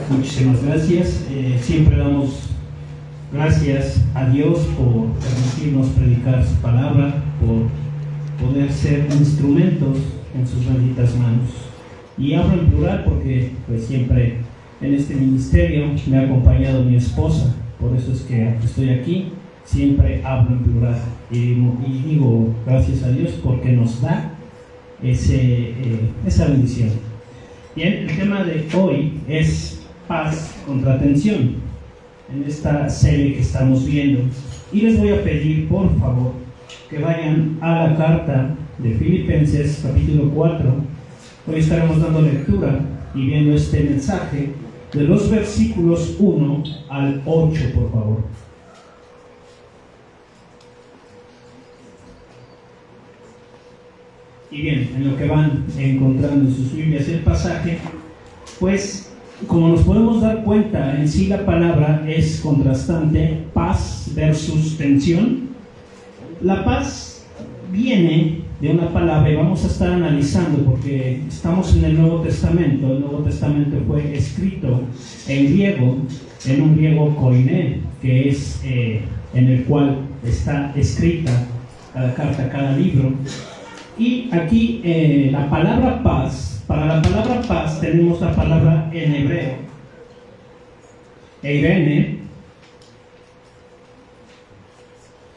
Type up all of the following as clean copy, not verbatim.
Muchísimas gracias. Siempre damos gracias a Dios por permitirnos predicar su palabra, por poder ser instrumentos en sus benditas manos. Y hablo en plural porque pues siempre en este ministerio me ha acompañado mi esposa, por eso es que estoy aquí. Siempre hablo en plural y digo gracias a Dios porque nos da esa bendición. Bien, el tema de hoy es paz contra tensión, en esta serie que estamos viendo. Y les voy a pedir, por favor, que vayan a la carta de Filipenses, capítulo 4. Hoy estaremos dando lectura y viendo este mensaje de los versículos 1 al 8, por favor. Y bien, en lo que van encontrando en sus Biblias el pasaje, pues como nos podemos dar cuenta, en sí la palabra es contrastante, paz versus tensión. La paz viene de una palabra y vamos a estar analizando porque estamos en el Nuevo Testamento. El Nuevo Testamento fue escrito en griego, en un griego koiné, que es en el cual está escrita cada carta, cada libro. Y aquí la palabra paz, para la palabra paz tenemos la palabra en hebreo, eirene,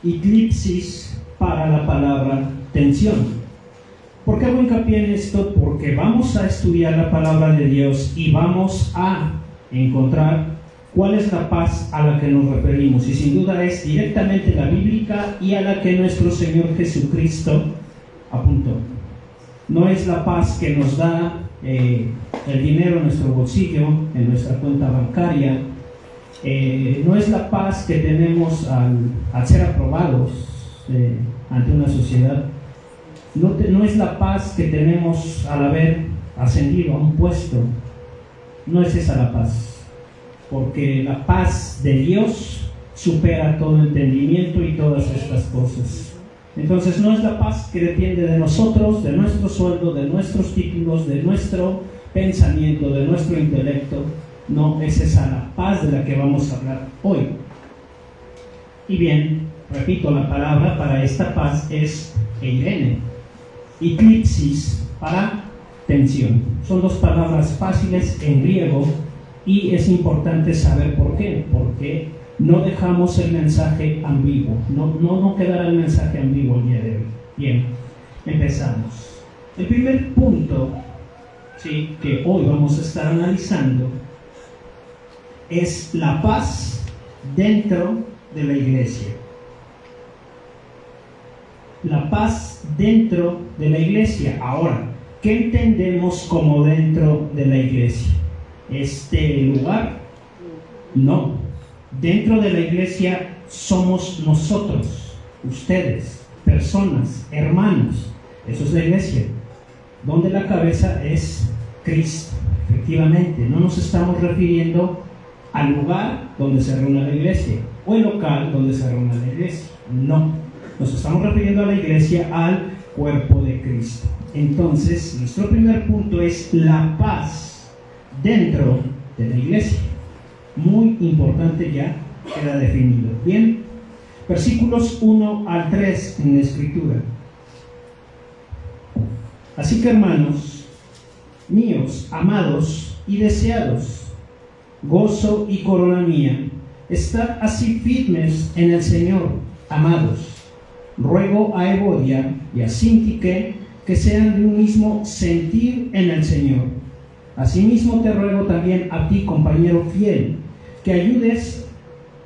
y clipsis para la palabra tensión. ¿Por qué hago hincapié en esto? Porque vamos a estudiar la palabra de Dios y vamos a encontrar cuál es la paz a la que nos referimos. Y sin duda es directamente la bíblica y a la que nuestro Señor Jesucristo apuntó. No es la paz que nos da el dinero en nuestro bolsillo, en nuestra cuenta bancaria. No es la paz que tenemos al ser aprobados ante una sociedad. No es la paz que tenemos al haber ascendido a un puesto. No es esa la paz, porque la paz de Dios supera todo entendimiento y todas estas cosas. Entonces no es la paz que depende de nosotros, de nuestro sueldo, de nuestros títulos, de nuestro pensamiento, de nuestro intelecto. No es esa la paz de la que vamos a hablar hoy. Y bien, repito, la palabra para esta paz es eirene y clipsis para tensión. Son dos palabras fáciles en griego y es importante saber por qué. Porque no dejamos el mensaje ambiguo, no quedará el mensaje ambiguo el día de hoy. Bien, empezamos. El primer punto, ¿sí?, que hoy vamos a estar analizando es la paz dentro de la iglesia. La paz dentro de la iglesia. Ahora, ¿qué entendemos como dentro de la iglesia? ¿Este lugar? No. Dentro de la iglesia somos nosotros, ustedes, personas, hermanos. Eso es la iglesia, donde la cabeza es Cristo. Efectivamente, no nos estamos refiriendo al lugar donde se reúne la iglesia o el local donde se reúne la iglesia. No, nos estamos refiriendo a la iglesia, al cuerpo de Cristo. Entonces, nuestro primer punto es la paz dentro de la iglesia. Muy importante, ya queda definido. Bien, versículos 1 al 3 en la escritura. Así que, hermanos míos, amados y deseados, gozo y corona mía, estad así firmes en el Señor, amados. Ruego a Evodia y a Síntique que sean de un mismo sentir en el Señor. Asimismo te ruego también a ti, compañero fiel, que ayudes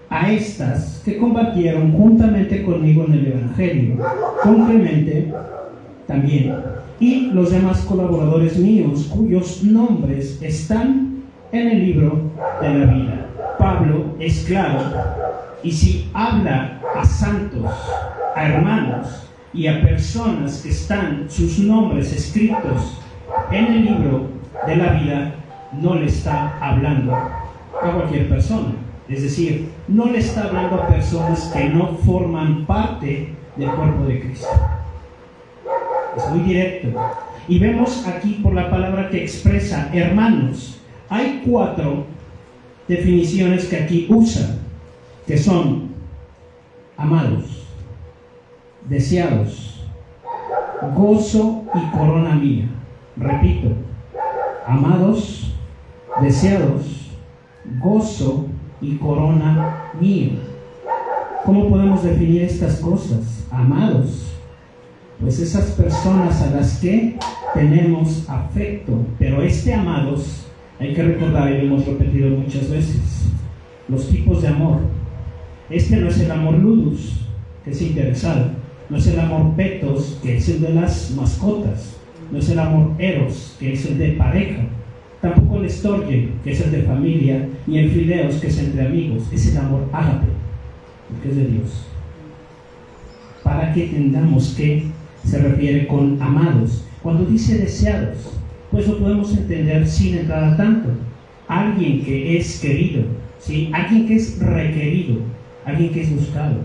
a estas que combatieron juntamente conmigo en el Evangelio, con Clemente también, y los demás colaboradores míos, cuyos nombres están en el libro de la vida. Pablo es claro, y si habla a santos, a hermanos y a personas que están sus nombres escritos en el libro de la vida, no le está hablando a cualquier persona. Es decir, no le está hablando a personas que no forman parte del cuerpo de Cristo. Es muy directo. Y vemos aquí por la palabra que expresa hermanos. Hay 4 definiciones que aquí usa, que son amados, deseados, gozo y corona mía. Repito, amados, deseados, gozo y corona mía. ¿Cómo podemos definir estas cosas? Amados, pues esas personas a las que tenemos afecto, pero amados, hay que recordar, y lo hemos repetido muchas veces, los tipos de amor. No es el amor ludus, que es interesado, no es el amor petos, que es el de las mascotas, no es el amor eros, que es el de pareja, tampoco el storge, que es el de familia, ni el fileos, que es entre amigos. Es el amor ágape, que es de Dios. Para que entendamos qué se refiere con amados. Cuando dice deseados, pues lo podemos entender sin entrar a tanto. Alguien que es querido, ¿sí? Alguien que es requerido, alguien que es buscado.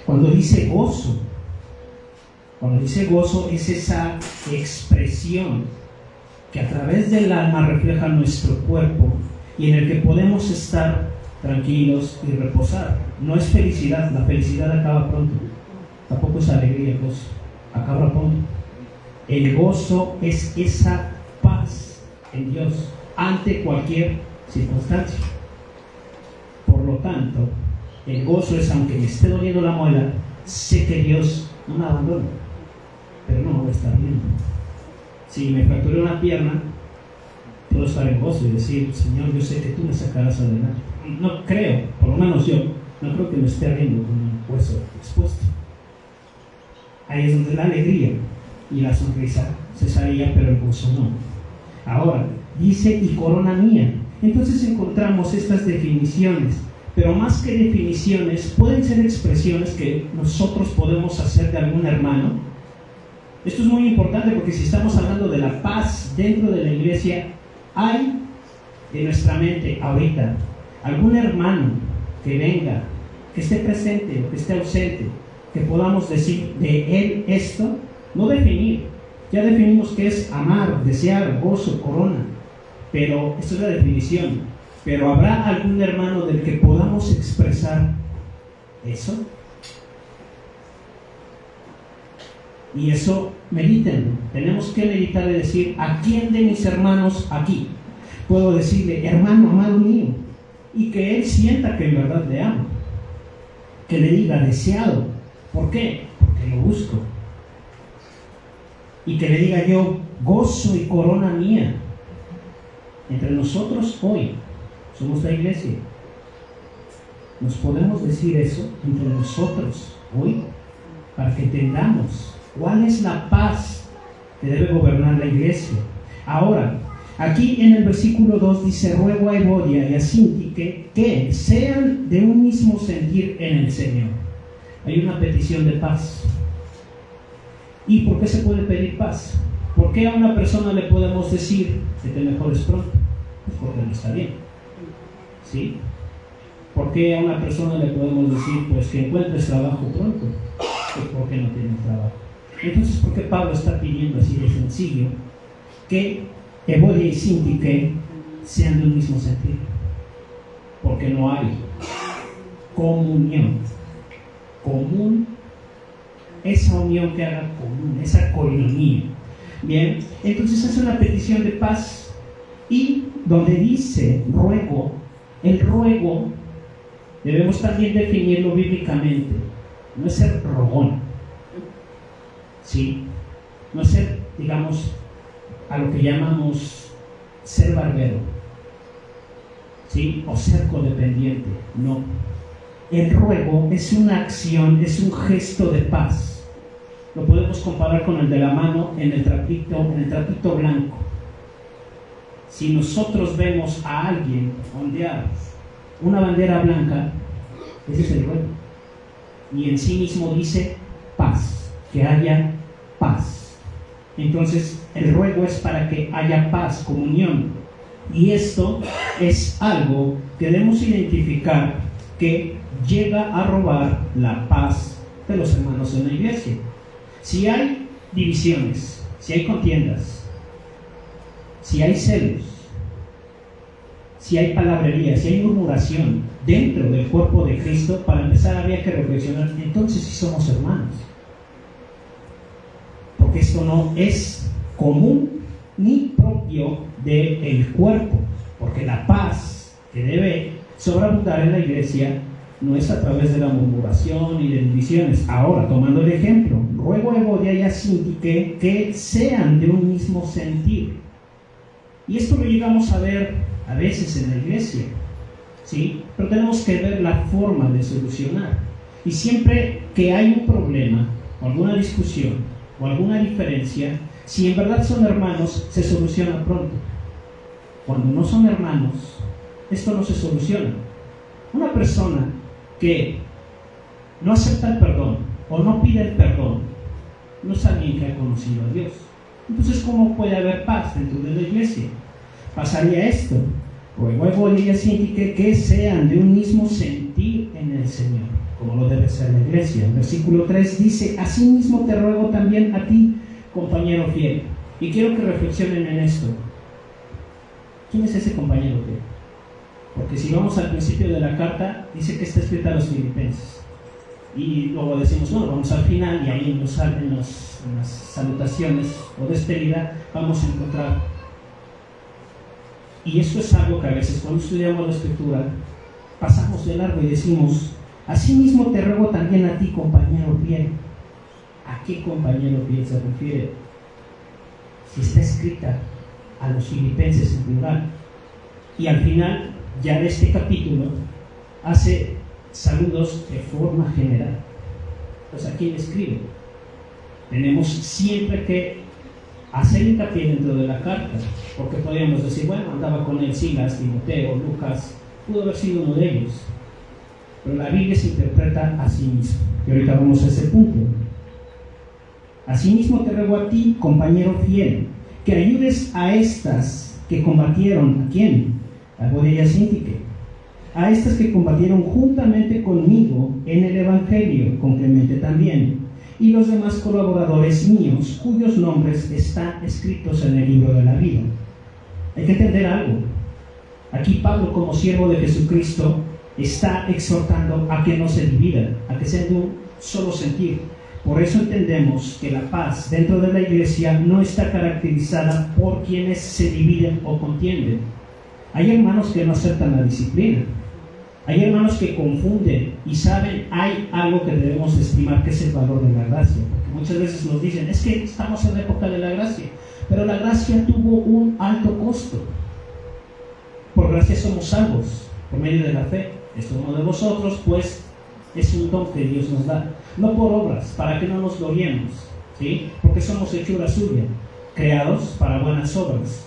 Cuando dice gozo es esa expresión que a través del alma refleja nuestro cuerpo y en el que podemos estar tranquilos y reposar. No es felicidad, la felicidad acaba pronto. Tampoco es alegría, gozo, acaba pronto. El gozo es esa paz en Dios ante cualquier circunstancia. Por lo tanto, el gozo es, aunque me esté doliendo la muela, sé que Dios no me abandona, pero no me voy a estar viendo. Si me fracturé una pierna, puedo estar en gozo y decir, Señor, yo sé que tú me sacarás adelante. No creo, por lo menos yo, no creo que me esté riendo con un hueso expuesto. Ahí es donde la alegría y la sonrisa cesaría, pero el gozo no. Ahora, dice, y corona mía. Entonces encontramos estas definiciones, pero más que definiciones, pueden ser expresiones que nosotros podemos hacer de algún hermano. Esto es muy importante porque si estamos hablando de la paz dentro de la iglesia, hay en nuestra mente ahorita algún hermano que venga, que esté presente o que esté ausente, que podamos decir de él esto, no definir. Ya definimos que es amar, desear, gozo, corona, pero esto es la definición. Pero ¿habrá algún hermano del que podamos expresar eso? Y eso, medítenlo. Tenemos que meditar y decir, ¿a quién de mis hermanos aquí puedo decirle, hermano amado mío? Y que él sienta que en verdad le amo. Que le diga, deseado. ¿Por qué? Porque lo busco. Y que le diga yo, gozo y corona mía. Entre nosotros hoy, somos la iglesia. Nos podemos decir eso entre nosotros hoy, para que entendamos cuál es la paz que debe gobernar la iglesia. Ahora, aquí en el versículo 2 dice, ruego a Evodia y a Síntique que sean de un mismo sentir en el Señor. Hay una petición de paz. ¿Y por qué se puede pedir paz? ¿Por qué a una persona le podemos decir que te mejores pronto? Pues porque no está bien. ¿Sí? ¿Por qué a una persona le podemos decir pues que encuentres trabajo pronto? Pues porque no tiene trabajo. Entonces, ¿por qué Pablo está pidiendo así de sencillo que Evodia y Síntique sean de un mismo sentir? Porque no hay comunión. Común, esa unión que haga común, esa coinonía. Bien, entonces hace una petición de paz. Y donde dice ruego, el ruego debemos también definirlo bíblicamente. No es ser rogón, ¿sí? No es ser, digamos, a lo que llamamos ser barbero, ¿sí? O ser codependiente. No. El ruego es una acción, es un gesto de paz. Lo podemos comparar con el de la mano en el trapito blanco. Si nosotros vemos a alguien ondear una bandera blanca, ese es el ruego. Y en sí mismo dice paz, que haya paz. Entonces, el ruego es para que haya paz, comunión. Y esto es algo que debemos identificar que llega a robar la paz de los hermanos en la iglesia. Si hay divisiones, si hay contiendas, si hay celos, si hay palabrería, si hay murmuración dentro del cuerpo de Cristo, para empezar habría que reflexionar, entonces sí somos hermanos. Porque esto no es común ni propio del cuerpo, porque la paz que debe sobreabundar en la iglesia no es a través de la murmuración y de divisiones. Ahora, tomando el ejemplo, ruego a Evodia y a Síntique que sean de un mismo sentir. Y esto lo llegamos a ver a veces en la iglesia, ¿sí? Pero tenemos que ver la forma de solucionar. Y siempre que hay un problema, o alguna discusión, o alguna diferencia, si en verdad son hermanos, se soluciona pronto. Cuando no son hermanos, esto no se soluciona. Una persona que no acepta el perdón o no pide el perdón no es alguien que ha conocido a Dios. Entonces, ¿cómo puede haber paz dentro de la iglesia? Pasaría esto: ruego a Evodia y a Síntique que sean de un mismo sentir en el Señor, como lo debe ser la iglesia. El versículo 3 dice: asimismo te ruego también a ti, compañero fiel. Y quiero que reflexionen en esto. ¿Quién es ese compañero fiel? Porque si vamos al principio de la carta, dice que está escrita a los filipenses. Y luego decimos, bueno, vamos al final, y ahí en las salutaciones o despedida vamos a encontrar. Y esto es algo que a veces cuando estudiamos la Escritura pasamos de largo y decimos: asimismo te ruego también a ti, compañero fiel. ¿A qué compañero fiel se refiere? Si está escrita a los filipenses en plural. Y al final ya de este capítulo hace saludos de forma general. Pues ¿a quién escribe? Tenemos siempre que hacer hincapié dentro de la carta, porque podríamos decir, bueno, andaba con él Silas, Timoteo, Lucas, pudo haber sido uno de ellos, pero la Biblia se interpreta a sí misma, y ahorita vamos a ese punto. Asimismo te ruego a ti, compañero fiel, que ayudes a estas que combatieron. ¿A quién? A Evodia y a Síntique. A estas que combatieron juntamente conmigo en el Evangelio, con Clemente también, y los demás colaboradores míos, cuyos nombres están escritos en el libro de la vida. Hay que entender algo. Aquí Pablo, como siervo de Jesucristo, está exhortando a que no se dividan, a que sean de un solo sentir. Por eso entendemos que la paz dentro de la iglesia no está caracterizada por quienes se dividen o contienden. Hay hermanos que no aceptan la disciplina. Hay hermanos que confunden y saben, hay algo que debemos estimar, que es el valor de la gracia. Porque muchas veces nos dicen, es que estamos en la época de la gracia, pero la gracia tuvo un alto costo. Por gracia somos salvos, por medio de la fe. Esto no de vosotros, pues es un don que Dios nos da. No por obras, para que no nos gloriemos, ¿sí? Porque somos hechura suya, creados para buenas obras,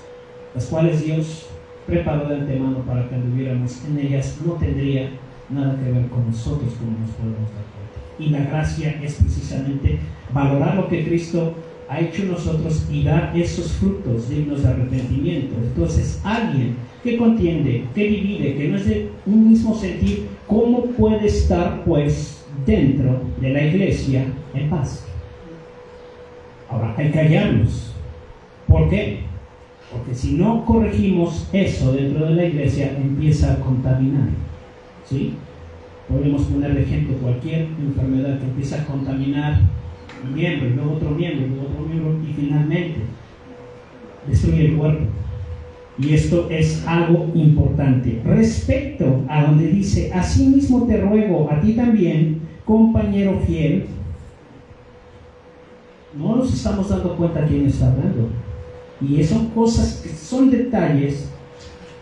las cuales Dios preparó de antemano para que anduviéramos en ellas. No tendría nada que ver con nosotros, como nos podemos dar cuenta. Y la gracia es precisamente valorar lo que Cristo ha hecho en nosotros y dar esos frutos dignos de arrepentimiento. Entonces, alguien que contiende, que divide, que no es de un mismo sentir, ¿cómo puede estar pues dentro de la iglesia en paz? Ahora, hay que hallarlos. ¿Por qué? Porque si no corregimos eso dentro de la iglesia, empieza a contaminar, ¿sí? Podemos poner de ejemplo cualquier enfermedad que empieza a contaminar un miembro, y luego otro miembro, y luego otro miembro, y finalmente destruye el cuerpo. Y esto es algo importante. Respecto a donde dice, asimismo te ruego a ti también, compañero fiel, no nos estamos dando cuenta quién está hablando. Y son cosas, que son detalles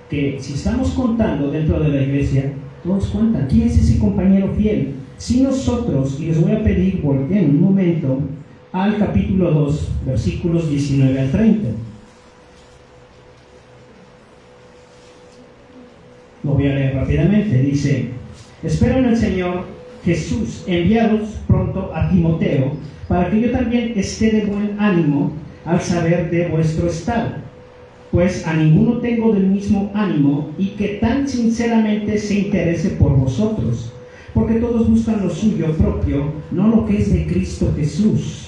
que si estamos contando dentro de la iglesia, todos cuentan. ¿Quién es ese compañero fiel? Si nosotros, y les voy a pedir, volteen un momento al capítulo 2, versículos 19 al 30. Lo voy a leer rápidamente. Dice, espero en el Señor Jesús enviaros pronto a Timoteo, para que yo también esté de buen ánimo al saber de vuestro estado, pues a ninguno tengo del mismo ánimo, y que tan sinceramente se interese por vosotros, porque todos buscan lo suyo propio, no lo que es de Cristo Jesús.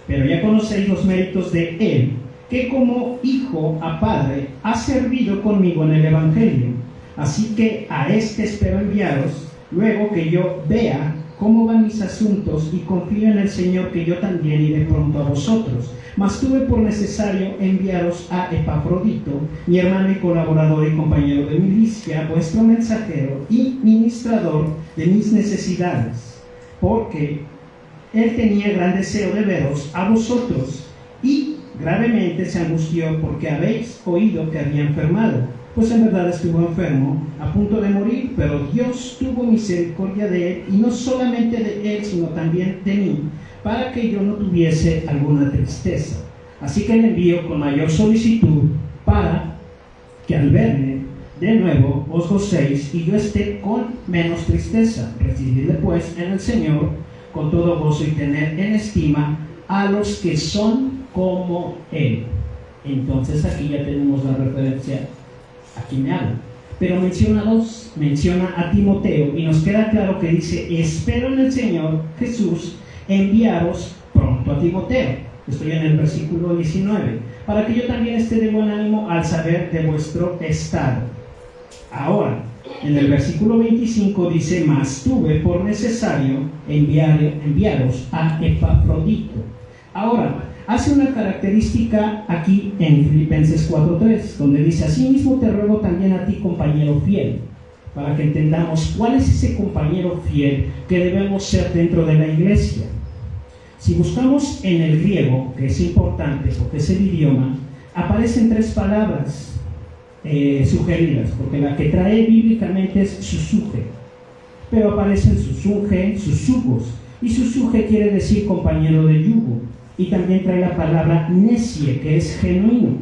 Pero ya conocéis los méritos de Él, que como hijo a padre ha servido conmigo en el Evangelio. Así que a este espero enviaros, luego que yo vea cómo van mis asuntos y confío en el Señor que yo también iré pronto a vosotros. Mas tuve por necesario enviaros a Epafrodito, mi hermano y colaborador y compañero de milicia, vuestro mensajero y ministrador de mis necesidades, porque él tenía gran deseo de veros a vosotros, y gravemente se angustió porque habéis oído que había enfermado, pues en verdad estuvo enfermo, a punto de morir, pero Dios tuvo misericordia de él, y no solamente de él, sino también de mí, para que yo no tuviese alguna tristeza. Así que le envío con mayor solicitud, para que al verme de nuevo os gocéis, y yo esté con menos tristeza. Recibidle pues en el Señor con todo gozo, y tener en estima a los que son como Él. Entonces aquí ya tenemos la referencia a quién me habla. Pero menciona dos, menciona a Timoteo, y nos queda claro que dice: espero en el Señor Jesús enviaros pronto a Timoteo. Estoy en el versículo 19, para que yo también esté de buen ánimo al saber de vuestro estado. Ahora, en el versículo 25 dice: mas tuve por necesario enviaros a Epafrodito. Ahora, hace una característica aquí en Filipenses 4:3, donde dice: asimismo te ruego también a ti, compañero fiel, para que entendamos cuál es ese compañero fiel que debemos ser dentro de la iglesia. Si buscamos en el griego, que es importante porque es el idioma, aparecen tres palabras sugeridas, porque la que trae bíblicamente es susuje, pero aparecen susunge, susugos, y susuje quiere decir compañero de yugo, y también trae la palabra nesie, que es genuino.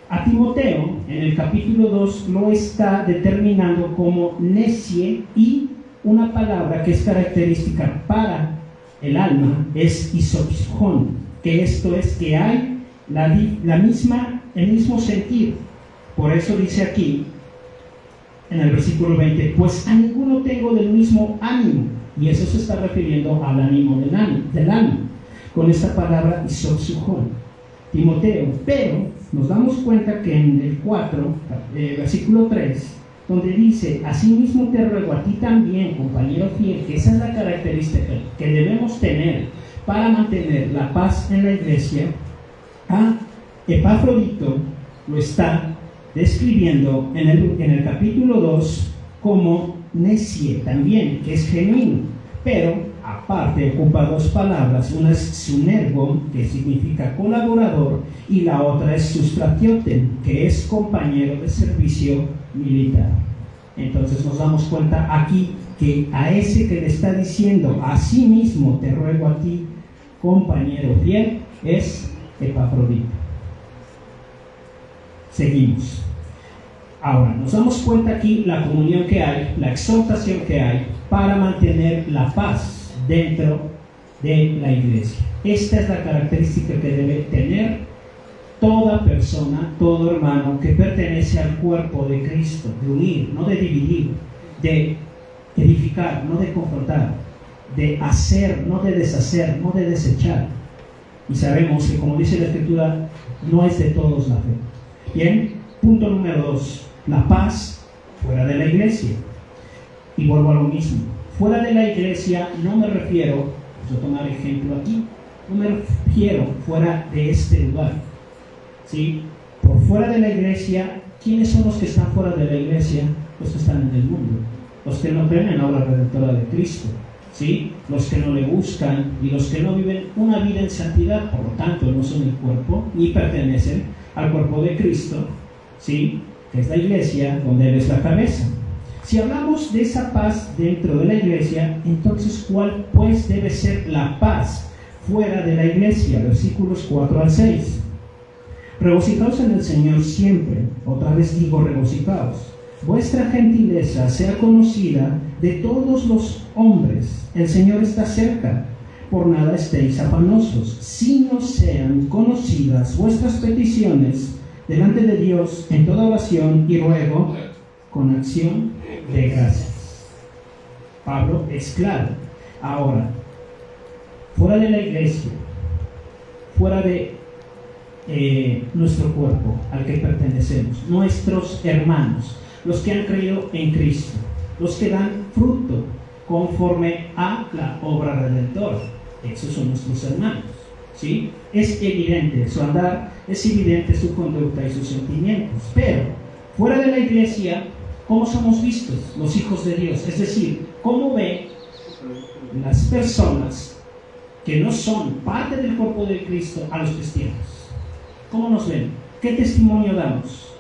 A Timoteo, en el capítulo 2, lo está determinando como nesie, y una palabra que es característica para el alma es isopsijón, que esto es que hay el mismo sentir. Por eso dice aquí, en el versículo 20, pues a ninguno tengo del mismo ánimo, y eso se está refiriendo al ánimo del alma, con esta palabra isopsijón, Timoteo. Pero nos damos cuenta que en el 4, versículo 3, donde dice: asimismo te ruego a ti también, compañero fiel, que esa es la característica que debemos tener para mantener la paz en la iglesia, a Epafrodito lo está describiendo en el capítulo 2 como nesie también, que es genuino, pero aparte ocupa dos palabras. Una es sunergo, que significa colaborador, y la otra es sustratioten, que es compañero de servicio militar. Entonces nos damos cuenta aquí que a ese que le está diciendo: así mismo te ruego a ti, compañero fiel, es Epafrodito. Seguimos. Ahora, nos damos cuenta aquí la comunión que hay, la exhortación que hay para mantener la paz dentro de la iglesia. Esta es la característica que debe tener toda persona, todo hermano que pertenece al cuerpo de Cristo: de unir, no de dividir, de edificar, no de confrontar, de hacer, no de deshacer, no de desechar. Y sabemos que, como dice la Escritura, no es de todos la fe. Bien, punto número 2, la paz fuera de la iglesia. Y vuelvo a lo mismo, fuera de la iglesia no me refiero, voy a tomar ejemplo aquí, no me refiero fuera de este lugar, ¿sí? Por fuera de la iglesia, ¿quiénes son los que están fuera de la iglesia? Los que están en el mundo, los que no creen en la obra redentora de Cristo, ¿sí? Los que no le buscan y los que no viven una vida en santidad, por lo tanto no son el cuerpo ni pertenecen al cuerpo de Cristo, ¿sí? Que es la iglesia, donde Él es la cabeza. Si hablamos de esa paz dentro de la iglesia, entonces ¿cuál pues debe ser la paz fuera de la iglesia? Versículos 4 al 6. Regocijaos en el Señor siempre. Otra vez digo, regocijaos. Vuestra gentileza sea conocida de todos los hombres. El Señor está cerca. Por nada estéis afanosos, sino sean conocidas vuestras peticiones delante de Dios en toda oración y ruego con acción de gracias. Pablo es claro. Ahora, fuera de la iglesia, fuera de nuestro cuerpo al que pertenecemos, nuestros hermanos, los que han creído en Cristo, los que dan fruto conforme a la obra redentora. Esos son nuestros hermanos, ¿sí? Es evidente su andar, es evidente su conducta y sus sentimientos, pero fuera de la iglesia, ¿cómo somos vistos los hijos de Dios? Es decir, ¿cómo ven las personas que no son parte del cuerpo de Cristo a los cristianos? ¿Cómo nos ven? ¿Qué testimonio damos?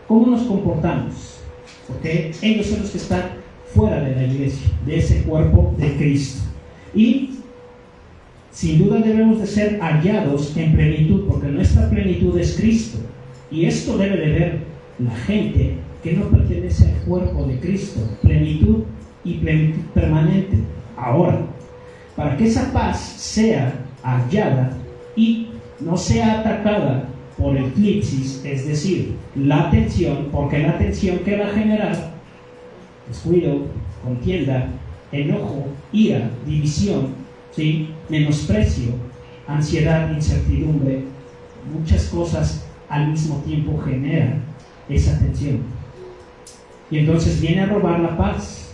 ¿Cómo nos comportamos? Porque ellos son los que están fuera de la iglesia, de ese cuerpo de Cristo. Y sin duda debemos de ser hallados en plenitud, porque nuestra plenitud es Cristo. Y esto debe de ver la gente que no pertenece al cuerpo de Cristo, plenitud y plenitud permanente. Ahora, para que esa paz sea hallada y no sea atacada por el eclipsis, es decir, la tensión, porque la tensión que va a generar descuido, contienda, enojo, ira, división, ¿sí? Menosprecio, ansiedad, incertidumbre, muchas cosas al mismo tiempo generan esa tensión. Y entonces viene a robar la paz,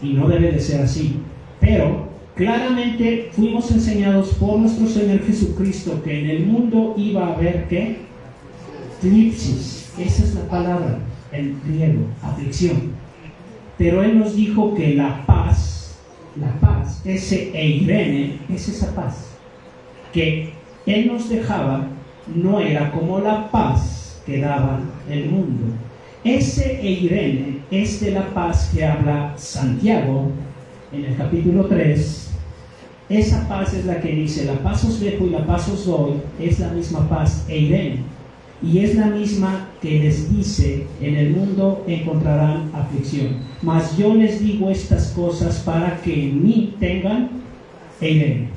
y no debe de ser así. Pero claramente fuimos enseñados por nuestro Señor Jesucristo que en el mundo iba a haber ¿qué? Eclipsis. Esa es la palabra en griego, aflicción. Pero Él nos dijo que la paz, ese eirene, es esa paz que Él nos dejaba, no era como la paz que daba el mundo. Ese eirene es de la paz que habla Santiago en el capítulo 3. Esa paz es la que dice: la paz os dejo y la paz os doy. Es la misma paz, eirene, y es la misma que les dice: en el mundo encontrarán aflicción, mas yo les digo estas cosas para que en mí tengan eirene,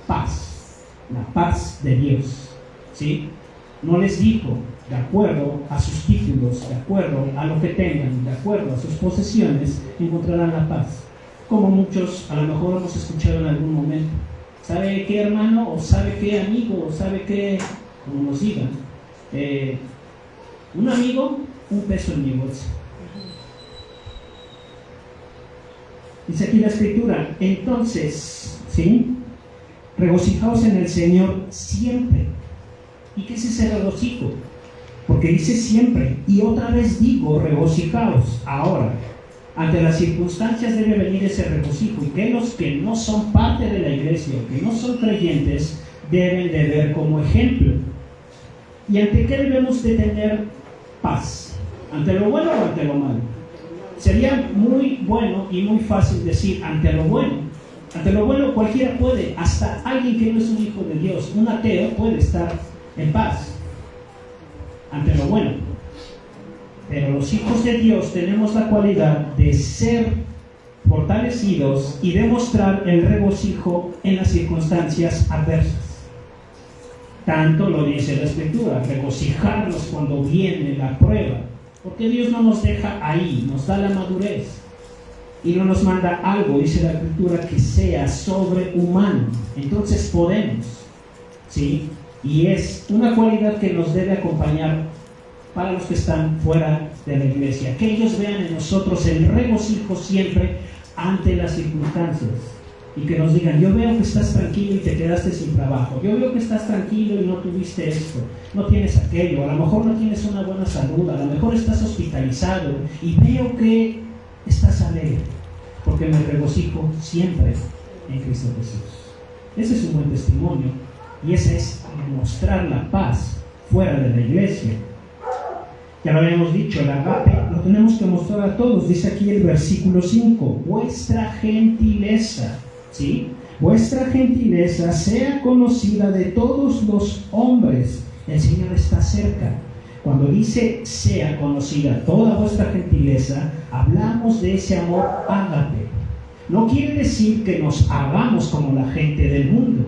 paz, la paz de Dios, ¿sí? No les dijo de acuerdo a sus títulos, de acuerdo a lo que tengan, de acuerdo a sus posesiones, encontrarán la paz. Como muchos a lo mejor hemos escuchado en algún momento: ¿sabe qué, hermano? O ¿sabe qué, amigo? O ¿sabe qué? Como nos digan, un amigo, un peso en mi bolsa. Dice aquí la escritura: entonces, ¿sí? Regocijaos en el Señor siempre. ¿Y qué es ese regocijo? Porque dice siempre, y otra vez digo, regocijaos. Ahora, ante las circunstancias debe venir ese regocijo, y que los que no son parte de la iglesia, que no son creyentes, deben de ver como ejemplo. ¿Y ante qué debemos de tener paz? ¿Ante lo bueno o ante lo malo? Sería muy bueno y muy fácil decir ante lo bueno. Ante lo bueno cualquiera puede, hasta alguien que no es un hijo de Dios, un ateo, puede estar en paz ante lo bueno. Pero los hijos de Dios tenemos la cualidad de ser fortalecidos y demostrar el regocijo en las circunstancias adversas. Tanto lo dice la Escritura: regocijarnos cuando viene la prueba, porque Dios no nos deja ahí, nos da la madurez y no nos manda algo, dice la Escritura, que sea sobrehumano. Entonces podemos, ¿sí? Y es una cualidad que nos debe acompañar para los que están fuera de la iglesia, que ellos vean en nosotros el regocijo siempre ante las circunstancias, y que nos digan: yo veo que estás tranquilo y te quedaste sin trabajo, yo veo que estás tranquilo y no tuviste esto, no tienes aquello, a lo mejor no tienes una buena salud, a lo mejor estás hospitalizado, y veo que estás alegre, porque me regocijo siempre en Cristo Jesús. Ese es un buen testimonio, y ese es mostrar la paz fuera de la iglesia. Ya lo habíamos dicho, el agape lo tenemos que mostrar a todos. Dice aquí el versículo 5: vuestra gentileza, ¿sí? Vuestra gentileza sea conocida de todos los hombres. El Señor está cerca. Cuando dice sea conocida toda vuestra gentileza, hablamos de ese amor ágape. No quiere decir que nos hagamos como la gente del mundo.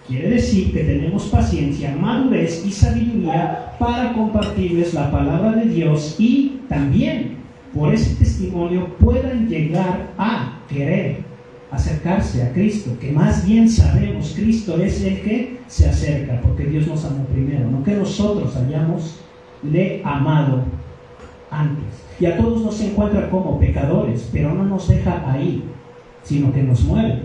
Quiere decir que tenemos paciencia, madurez y sabiduría para compartirles la palabra de Dios, y también por ese testimonio puedan llegar a querer acercarse a Cristo, que más bien sabemos Cristo es el que se acerca, porque Dios nos amó primero, no que nosotros hayamos le amado antes. Y a todos nos encuentra como pecadores, pero no nos deja ahí, sino que nos mueve.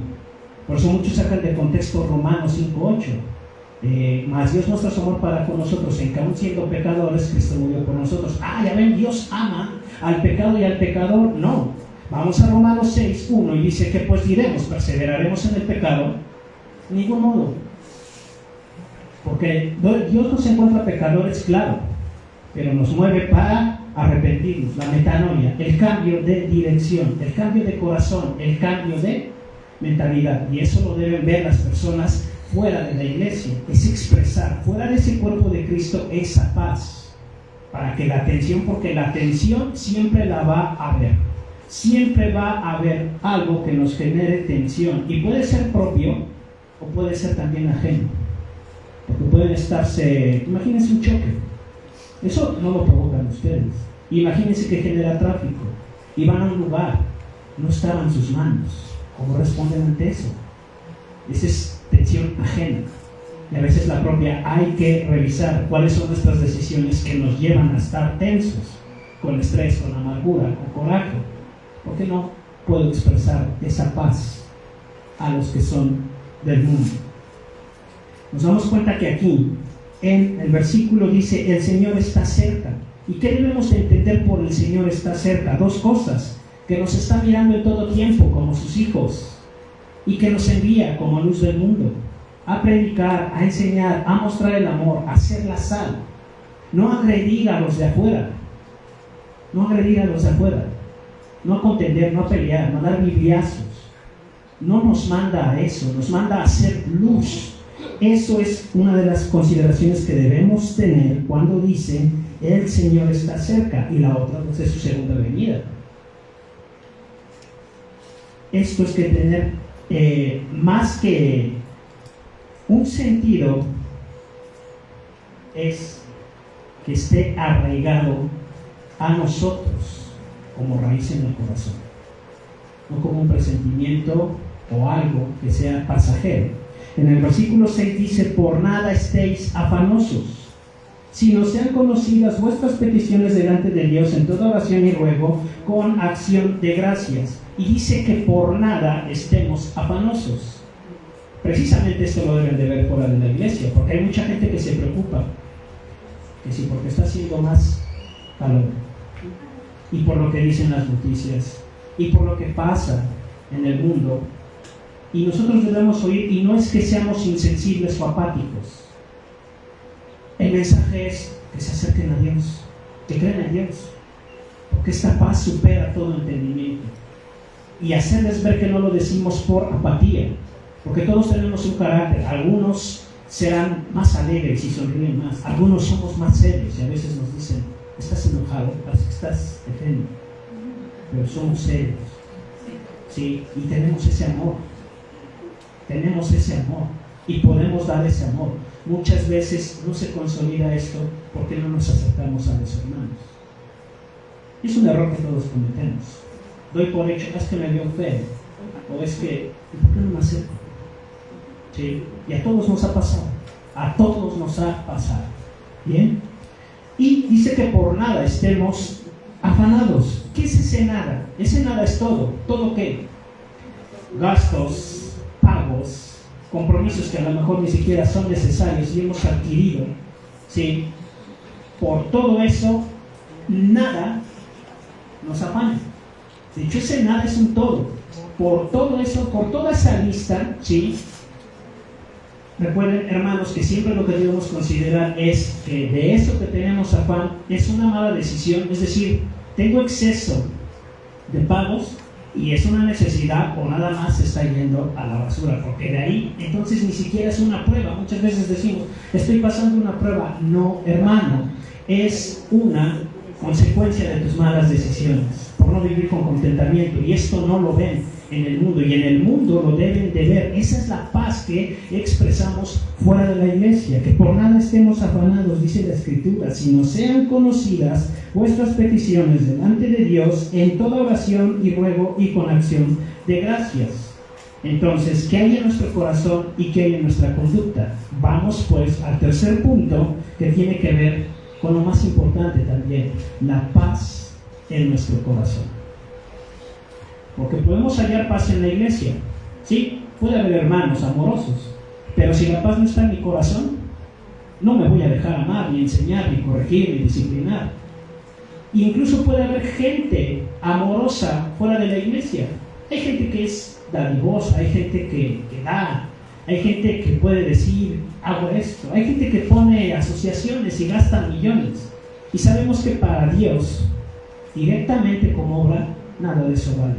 Por eso muchos sacan de contexto Romanos 5:8. Mas Dios muestra su amor para con nosotros, en que aún siendo pecadores, Cristo murió por nosotros. Ya ven, Dios ama al pecado y al pecador. No. Vamos a Romanos 6:1 y dice que pues diremos, perseveraremos en el pecado. Ningún modo. Porque Dios nos encuentra pecadores, claro, pero nos mueve para arrepentirnos, la metanoia, el cambio de dirección, el cambio de corazón, el cambio de mentalidad. Y eso lo deben ver las personas fuera de la iglesia, es expresar fuera de ese cuerpo de Cristo esa paz, para que la tensión, porque la tensión siempre la va a haber, siempre va a haber algo que nos genere tensión, y puede ser propio o puede ser también ajeno, porque pueden estarse, imagínense un choque, eso no lo provocan ustedes, imagínense que genera tráfico y van a un lugar, no estaba en sus manos, ¿cómo responden ante eso? Esa es tensión ajena, y a veces la propia. Hay que revisar cuáles son nuestras decisiones que nos llevan a estar tensos, con estrés, con amargura, con coraje. ¿Por qué no puedo expresar esa paz a los que son del mundo? Nos damos cuenta que aquí en el versículo dice: el Señor está cerca. ¿Y qué debemos de entender por el Señor está cerca? Dos cosas: que nos está mirando en todo tiempo como sus hijos, y que nos envía como luz del mundo a predicar, a enseñar, a mostrar el amor, a ser la sal, no agredir a los de afuera, no agredir a los de afuera, no a contender, no a pelear, no a dar bibliazos. No nos manda a eso, nos manda a hacer luz. Eso es una de las consideraciones que debemos tener cuando dicen el Señor está cerca, y la otra pues es su segunda venida. Esto es que tener más que un sentido, es que esté arraigado a nosotros como raíz en el corazón, no como un presentimiento o algo que sea pasajero. En el versículo 6 dice: por nada estéis afanosos, sino sean conocidas vuestras peticiones delante de Dios en toda oración y ruego con acción de gracias. Y dice que por nada estemos afanosos. Precisamente esto lo deben de ver fuera de la iglesia, porque hay mucha gente que se preocupa, que si porque está haciendo más calor, y por lo que dicen las noticias, y por lo que pasa en el mundo, y nosotros debemos oír, y no es que seamos insensibles o apáticos. El mensaje es que se acerquen a Dios, que crean en Dios, porque esta paz supera todo entendimiento. Y hacerles ver que no lo decimos por apatía, porque todos tenemos un carácter. Algunos serán más alegres y sonríen más, algunos somos más serios y a veces nos dicen: estás enojado, parece que estás defendiendo, pero somos serios, ¿sí? Y tenemos ese amor y podemos dar ese amor. Muchas veces no se consolida esto porque no nos acercamos a los hermanos. Es un error que todos cometemos. Doy por hecho: es que me dio fe, o es que, ¿por qué no me acerco? ¿Sí? Y a todos nos ha pasado, ¿bien? Y dice que por nada estemos afanados. ¿Qué es ese nada? Ese nada es todo. ¿Todo qué? Gastos, pagos, compromisos que a lo mejor ni siquiera son necesarios y hemos adquirido, ¿sí? Por todo eso, nada nos afana. De hecho, ese nada es un todo. Por todo eso, por toda esa lista, ¿sí? Recuerden, hermanos, que siempre lo que debemos considerar es que de eso que tenemos afán es una mala decisión. Es decir, tengo exceso de pagos y es una necesidad, o nada más se está yendo a la basura, porque de ahí entonces ni siquiera es una prueba. Muchas veces decimos: estoy pasando una prueba. No, hermano, es una consecuencia de tus malas decisiones por no vivir con contentamiento, y esto no lo ven en el mundo, y en el mundo lo deben de ver. Esa es la paz que expresamos fuera de la iglesia, que por nada estemos afanados, dice la Escritura, sino sean conocidas vuestras peticiones delante de Dios en toda oración y ruego y con acción de gracias. Entonces, ¿qué hay en nuestro corazón y qué hay en nuestra conducta? Vamos pues al tercer punto, que tiene que ver con lo más importante también, la paz en nuestro corazón. Porque podemos hallar paz en la iglesia, ¿sí? Puede haber hermanos amorosos, pero si la paz no está en mi corazón, no me voy a dejar amar, ni enseñar, ni corregir, ni disciplinar. Incluso puede haber gente amorosa fuera de la iglesia. Hay gente que es dadivosa, hay gente que da, hay gente que puede decir, hago esto, hay gente que pone asociaciones y gasta millones. Y sabemos que para Dios, directamente como obra, nada de eso vale.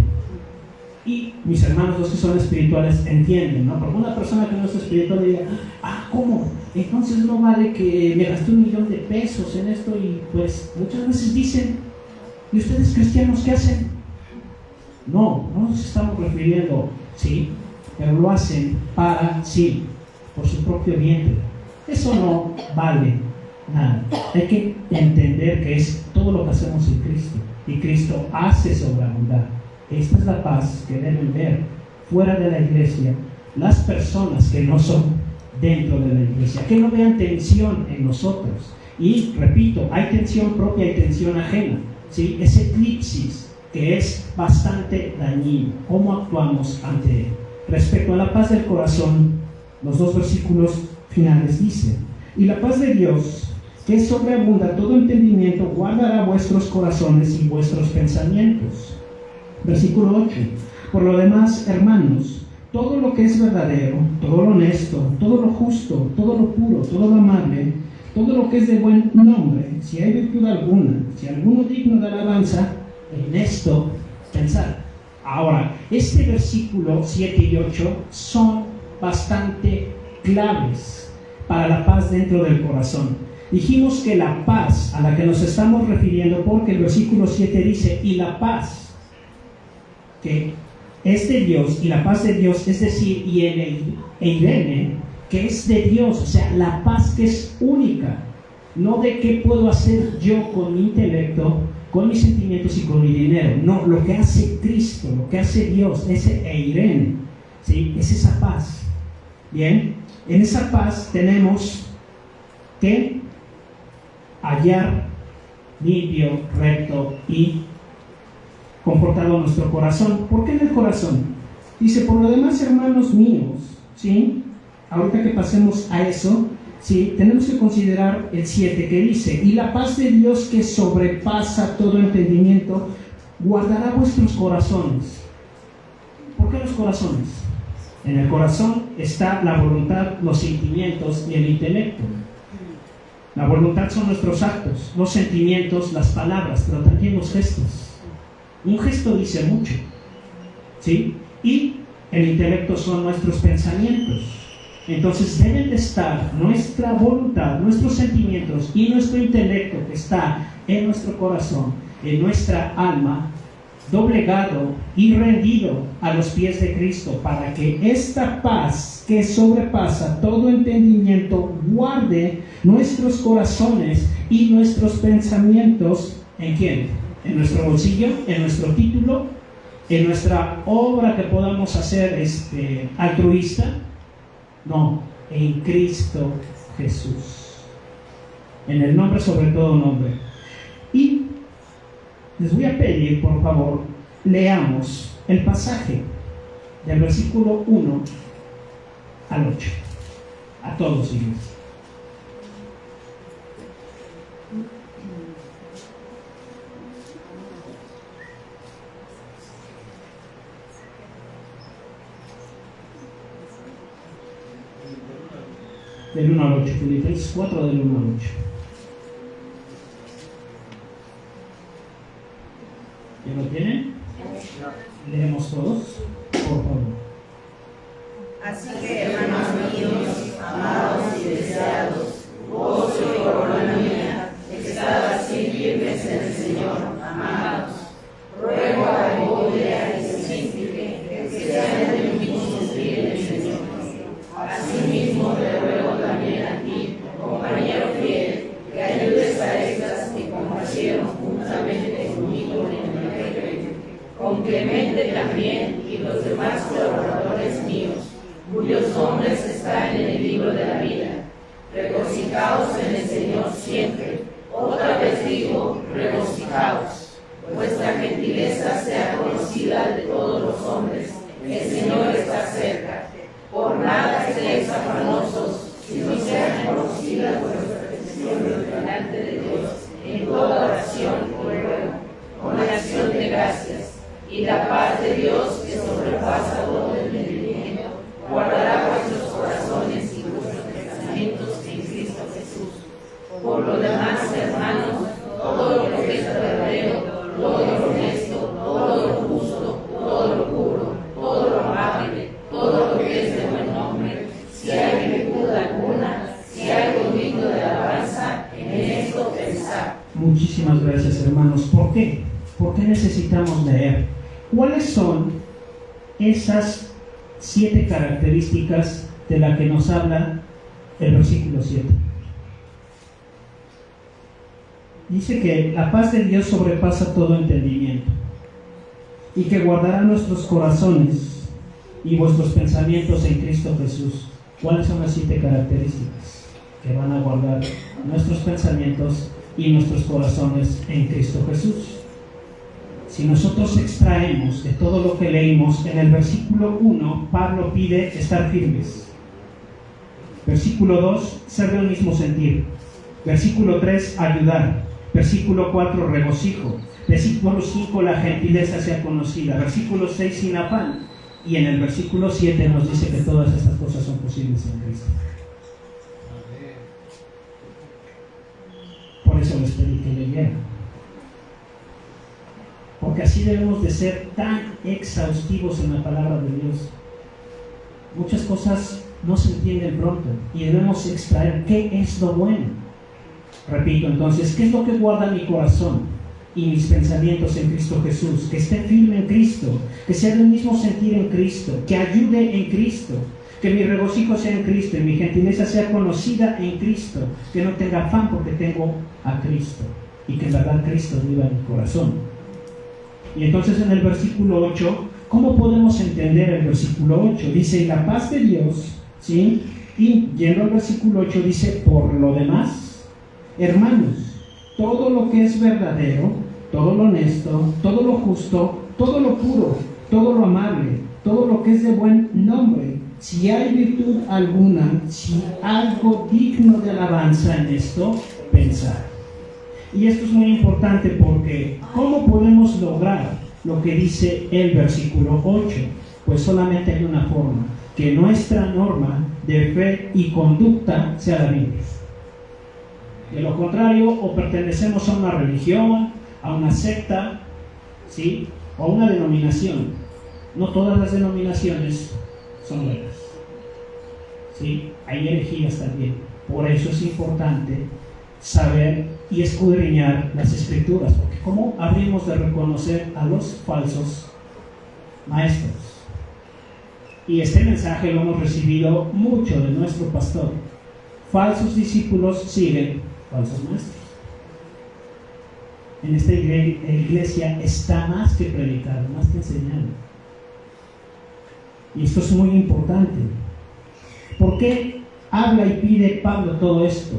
Y mis hermanos, los que son espirituales, entienden, ¿no? Porque una persona que no es espiritual diría, ¿cómo? Entonces no vale que me gasté $1,000,000 de pesos en esto. Y pues muchas veces dicen, ¿y ustedes cristianos qué hacen? No nos estamos refiriendo, sí, pero lo hacen para sí, por su propio vientre. Eso no vale nada. Hay que entender que es todo lo que hacemos en Cristo, y Cristo hace sobreabundar. Esta es la paz que deben ver fuera de la iglesia las personas que no son dentro de la iglesia, que no vean tensión en nosotros. Y repito, hay tensión propia y tensión ajena, ¿sí? Ese eclipsis que es bastante dañino. ¿Cómo actuamos ante él? Respecto a la paz del corazón, los 2 versículos finales dicen: y la paz de Dios, que sobreabunda todo entendimiento, guardará vuestros corazones y vuestros pensamientos. Versículo 8: por lo demás, hermanos, todo lo que es verdadero, todo lo honesto, todo lo justo, todo lo puro, todo lo amable, todo lo que es de buen nombre, si hay virtud alguna, si alguno digno de alabanza, en esto pensad. Ahora, este versículo 7 y 8 son bastante claves para la paz dentro del corazón. Dijimos que la paz a la que nos estamos refiriendo, porque el versículo 7 dice, y la paz que es de Dios, y la paz de Dios, es decir, y el eirene, que es de Dios, o sea, la paz que es única, no de qué puedo hacer yo con mi intelecto, con mis sentimientos y con mi dinero. No, lo que hace Cristo, lo que hace Dios, ese eirene, ¿sí? Es esa paz. Bien, en esa paz tenemos que hallar limpio, recto y confortado nuestro corazón. ¿Por qué en el corazón? Dice, por lo demás, hermanos míos, ¿sí? Ahorita que pasemos a eso, ¿sí? Tenemos que considerar el 7 que dice, y la paz de Dios que sobrepasa todo entendimiento, guardará vuestros corazones. ¿Por qué los corazones? En el corazón está la voluntad, los sentimientos y el intelecto. La voluntad son nuestros actos, los sentimientos, las palabras, pero también los gestos. Un gesto dice mucho, ¿sí? Y el intelecto son nuestros pensamientos. Entonces deben de estar nuestra voluntad, nuestros sentimientos y nuestro intelecto, que está en nuestro corazón, en nuestra alma, doblegado y rendido a los pies de Cristo, para que esta paz que sobrepasa todo entendimiento guarde nuestros corazones y nuestros pensamientos. ¿En quién? ¿En nuestro bolsillo? ¿En nuestro título? ¿En nuestra obra que podamos hacer altruista? No, en Cristo Jesús, en el nombre sobre todo nombre. Y les voy a pedir, por favor, leamos el pasaje del versículo 1 al 8, a todos, iglesia. Del 1 al 8, Filipenses 4, del 1 al 8. ¿Ya lo tienen? Leemos todos, por favor. Así que, hermanos míos, amados y deseados, gozo y corona mía, estad así firmes en el Señor, amados. Ruego a Evodia y Sintique que sean del mismo sentir en el Señor. Asimismo te ruego también a ti, compañero fiel, que ayudes a estas que compartieron juntamente conmigo en el Evangelio, con Clemente también y los demás colaboradores míos, cuyos nombres están en el libro de la vida. Regocijaos en el Señor siempre. Otra vez digo, regocijaos. Vuestra gentileza sea conocida de todos los hombres. El Señor está cerca. Por nada estéis afanosos, sino sean conocidas vuestras peticiones delante de Dios, en toda oración y ruego, con acción de gracias. Y la paz de Dios, que sobrepasa todo entendimiento, guardará vuestros corazones y vuestros pensamientos en Cristo Jesús. Por lo demás, hermanos, todo lo que es verdadero, todo lo honesto, todo lo justo, todo lo puro, todo lo amable, todo lo que es de buen nombre, si hay virtud alguna, si hay algo digno de alabanza, en esto pensad. Muchísimas gracias, hermanos. ¿Por qué? ¿Por qué necesitamos leer? ¿Cuáles son esas 7 características de las que nos habla el versículo 7? Dice que la paz de Dios sobrepasa todo entendimiento y que guardará nuestros corazones y vuestros pensamientos en Cristo Jesús. ¿Cuáles son las 7 características que van a guardar nuestros pensamientos y nuestros corazones en Cristo Jesús? Si nosotros extraemos de todo lo que leímos, en el versículo 1, Pablo pide estar firmes. Versículo 2, ser del mismo sentir. Versículo 3, ayudar. Versículo 4, regocijo. Versículo 5, la gentileza sea conocida. Versículo 6, sin afán. Y en el versículo 7 nos dice que todas estas cosas son posibles en Cristo. Por eso les pedí que leyeran. Porque así debemos de ser tan exhaustivos en la palabra de Dios. Muchas cosas no se entienden pronto y debemos extraer qué es lo bueno. Repito entonces, ¿qué es lo que guarda mi corazón y mis pensamientos en Cristo Jesús? Que esté firme en Cristo, que sea del mismo sentir en Cristo, que ayude en Cristo, que mi regocijo sea en Cristo y mi gentileza sea conocida en Cristo, que no tenga afán porque tengo a Cristo y que en verdad Cristo viva en mi corazón. Y entonces en el versículo 8, ¿cómo podemos entender el versículo 8? Dice, y la paz de Dios, ¿sí? Y yendo al versículo 8 dice, por lo demás, hermanos, todo lo que es verdadero, todo lo honesto, todo lo justo, todo lo puro, todo lo amable, todo lo que es de buen nombre, si hay virtud alguna, si algo digno de alabanza en esto, pensad. Y esto es muy importante porque ¿cómo podemos lograr lo que dice el versículo 8? Pues solamente hay una forma, que nuestra norma de fe y conducta sea la Biblia. De lo contrario, o pertenecemos a una religión, a una secta, ¿sí? O a una denominación. No todas las denominaciones son buenas, ¿sí? Hay herejías también. Por eso es importante saber y escudriñar las Escrituras, porque ¿cómo habríamos de reconocer a los falsos maestros? Y este mensaje lo hemos recibido mucho de nuestro pastor. Falsos discípulos siguen falsos maestros. En esta iglesia está más que predicado, más que enseñado. Y esto es muy importante. ¿Por qué habla y pide Pablo todo esto?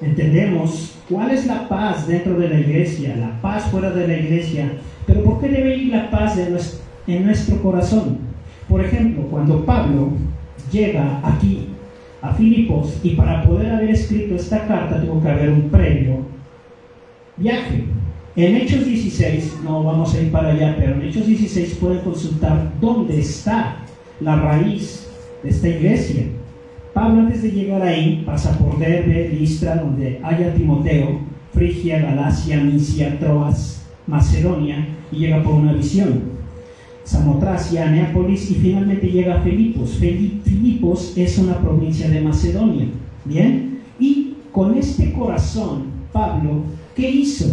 Entendemos cuál es la paz dentro de la iglesia, la paz fuera de la iglesia, pero ¿por qué debe ir la paz en nuestro corazón? Por ejemplo, cuando Pablo llega aquí a Filipos y para poder haber escrito esta carta tuvo que haber un previo viaje. En Hechos 16, no vamos a ir para allá, pero en Hechos 16 pueden consultar dónde está la raíz de esta iglesia. Pablo, antes de llegar ahí, pasa por Derbe, Listra, donde haya Timoteo, Frigia, Galacia, Misia, Troas, Macedonia, y llega por una visión. Samotracia, Neápolis, y finalmente llega a Filipos. Filipos es una provincia de Macedonia. ¿Bien? Y con este corazón, Pablo, ¿qué hizo?